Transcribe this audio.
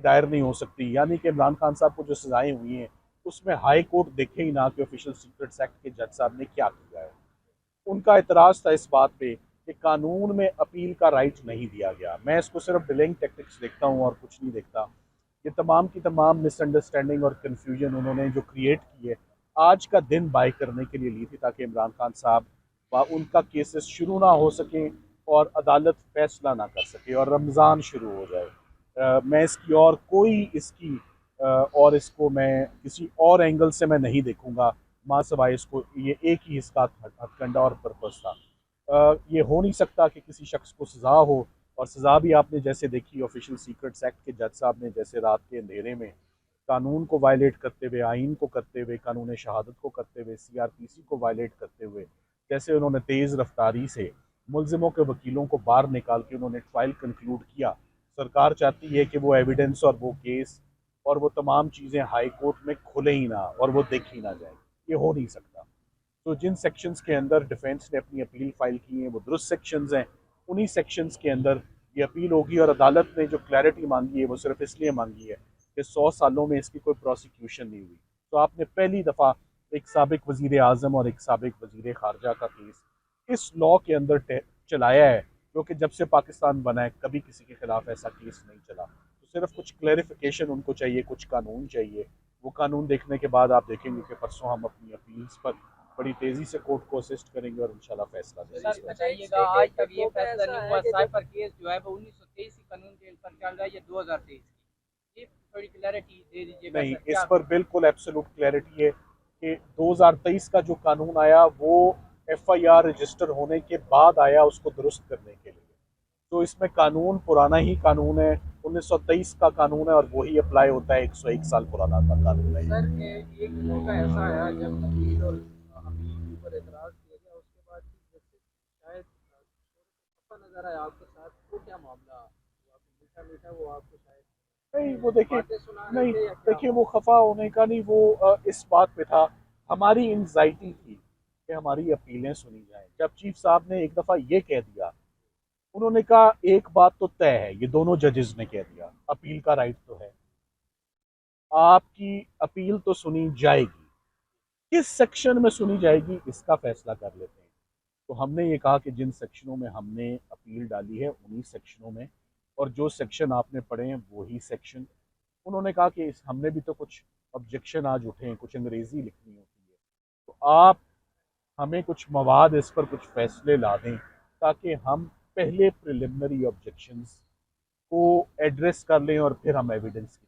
दायर नहीं हो सकती, यानी कि इमरान खान साहब को जो सज़ाएँ हुई हैं उसमें हाई कोर्ट देखे ही ना कि ऑफिशियल सीक्रेट्स एक्ट के जज साहब ने क्या किया है। उनका एतराज़ था इस बात पे कि कानून में अपील का राइट नहीं दिया गया। मैं इसको सिर्फ डिलेइंग टैक्टिक्स देखता हूँ और कुछ नहीं देखता। ये तमाम की तमाम मिसअंडरस्टैंडिंग और कन्फ्यूजन उन्होंने जो क्रिएट की है आज का दिन बाय करने के लिए ली थी, ताकि इमरान खान साहब व उनका केसेस शुरू ना हो सकें और अदालत फैसला ना कर सके और रमज़ान शुरू हो जाए। मैं इसकी और कोई इसकी और इसको मैं किसी और एंगल से मैं नहीं देखूंगा, माँ सवाए इसको ये एक ही इसका हथकंडा और पर्पस था। ये हो नहीं सकता कि किसी शख्स को सज़ा हो, और सज़ा भी आपने जैसे देखी ऑफिशियल सीक्रेट्स एक्ट के जज साहब ने जैसे रात के अंधेरे में कानून को वायलेट करते हुए, आइन को करते हुए, कानून शहादत को करते हुए, CRPC को वायलेट करते हुए, जैसे उन्होंने तेज़ रफ्तारी से मुलजिमों के वकीलों को बाहर निकाल के उन्होंने ट्रायल कंक्लूड किया। सरकार चाहती है कि वो एविडेंस और वो केस और वो तमाम चीज़ें हाई कोर्ट में खुले ही ना और वो देखी ना जाए। ये हो नहीं सकता। तो जिन सेक्शंस के अंदर डिफेंस ने अपनी अपील फाइल की है वो दुरुस्त सेक्शंस हैं, उन्हीं सेक्शंस के अंदर ये अपील होगी। और अदालत ने जो क्लैरिटी मांगी है वो सिर्फ इसलिए मांगी है कि 100 सालों में इसकी कोई प्रोसिक्यूशन नहीं हुई। तो आपने पहली दफ़ा एक साबिक वज़ीर आज़म और एक साबिक वज़ीर ख़ारजा का केस इस लॉ के अंदर चलाया है, जो कि जब से पाकिस्तान बना है कभी किसी के खिलाफ ऐसा केस नहीं चला। तो सिर्फ कुछ क्लैरिफिकेशन उनको चाहिए, कुछ कानून चाहिए। वो कानून देखने के बाद आप देखेंगे कि परसों हम अपनी अपील्स पर बड़ी तेज़ी से कोर्ट को असिस्ट करेंगे और इंशाल्लाह फैसला देंगे। सर बताइएगा, आज तक ये फैसला नहीं हुआ, साइफर केस जो है वो 1923 कानून के पर चल रहा है, ये 2023 की, ये थोड़ी क्लैरिटी दे दीजिएगा नहीं, सर। इस क्या पर बिल्कुल एब्सोल्यूट क्लैरिटी है कि 2023 का जो कानून आया वो FIR रजिस्टर होने के बाद आया उसको दुरुस्त करने के लिए। तो इसमें कानून पुराना ही कानून है, 1923 का कानून है और वही अप्लाई होता है। 101 साल पुराना का कानून है। सर एक मौका ऐसा आया जब अपील और अपील के ऊपर एतराज़ किया गया, उसके बाद भी जस्टिस शायद खफा नजर आया आपके साथ, वो क्या मामला हुआ? मीठा मीठा वो आपको शायद नहीं, वो देखिए, बातें सुना रहे नहीं थे या क्या? देखिए, वो खफा होने का नहीं, वो इस बात पे था, हमारी एंजाइटी थी कि हमारी अपीलें सुनी जाएं। जब चीफ साहब ने एक दफ़ा ये कह दिया, उन्होंने कहा एक बात तो तय है, ये दोनों जजेस ने कह दिया, अपील का राइट तो है, आपकी अपील तो सुनी जाएगी, किस सेक्शन में सुनी जाएगी इसका फैसला कर लेते हैं। तो हमने ये कहा कि जिन सेक्शनों में हमने अपील डाली है उन्हीं सेक्शनों में, और जो सेक्शन आपने पढ़े हैं वही सेक्शन। उन्होंने कहा कि हमने भी तो कुछ ऑब्जेक्शन आज उठे हैं, कुछ अंग्रेज़ी लिखनी होती है, तो आप हमें कुछ मवाद इस पर कुछ फैसले ला दें ताकि हम पहले प्रिलिमिनरी ऑब्जेक्शंस को एड्रेस कर लें और फिर हम एविडेंस की